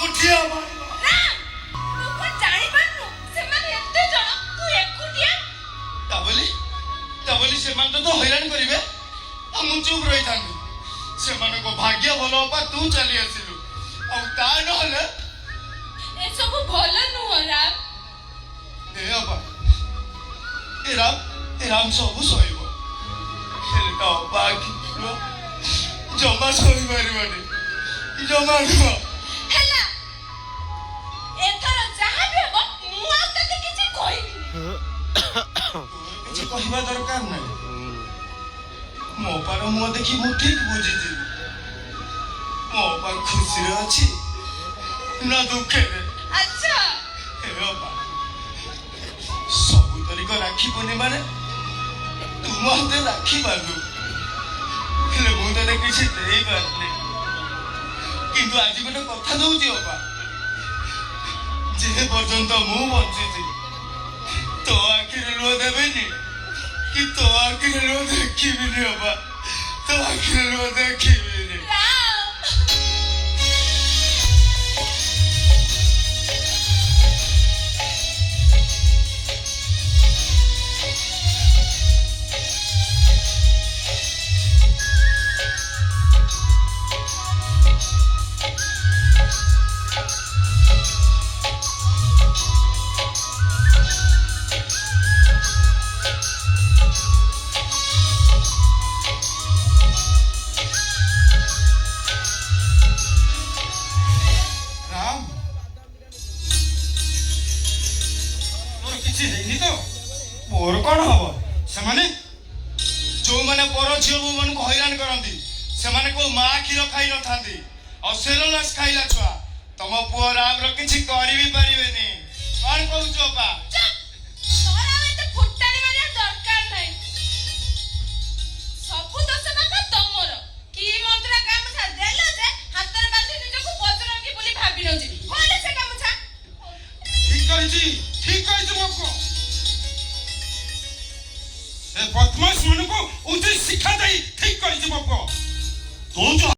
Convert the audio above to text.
मुठिया राम तू को जानि पानु से माने एते जण तू एकुटिया ताबली से मान तो हैरान करिवे हम चुप रही थांगे से माने को भाग्य भलो पा तू चली आसिलु आ ता न हले ए सब भलो नु राम ए अबा ए राम सब सोइबो हेले ता बाकी जमा सोई मारिबानी जमा को हेला एथर जहा भी हो मु आ तते किछि कहिनी किछि कहबा दरकार नाही मो पर मो देखि मु ठीक बुझिजी मो पर खुशी रे अछि ना दुखे रे अच्छा हे बाबा सब तरीका राखी बने माने तुम हाथे राखी बांधु हेले मु तने किछि देई पारले किंतु आज गोटे कथा दउची बाबा जे पर्यंत मु बंचिছি तो आखिर लो देबेनी कि तो आखिर लो देखिबिनी बाबा तो आखिर लो देखिबिनी राम राम तोर किछि हेनी तो मोर कोन हबो से माने जो माने पर झियो मन को हैरान करंती से माने को मा खीर खाइ न थांती असेलस खाइला छुआ तम पुओ राम रो किछि करि भी परिबेनी कोन कहू बा तोरा एते फुटानी माने दरकार नै सब दस माका तमर की मंत्रा काम छा देला जे हातर बांधी निजको बजरंगी बोली भाबी नजी कोले से काम छा ठीक कहिछि बापको ए बदमाश मन को उचित शिक्षा दे ठीक कहिछि बापको तू जो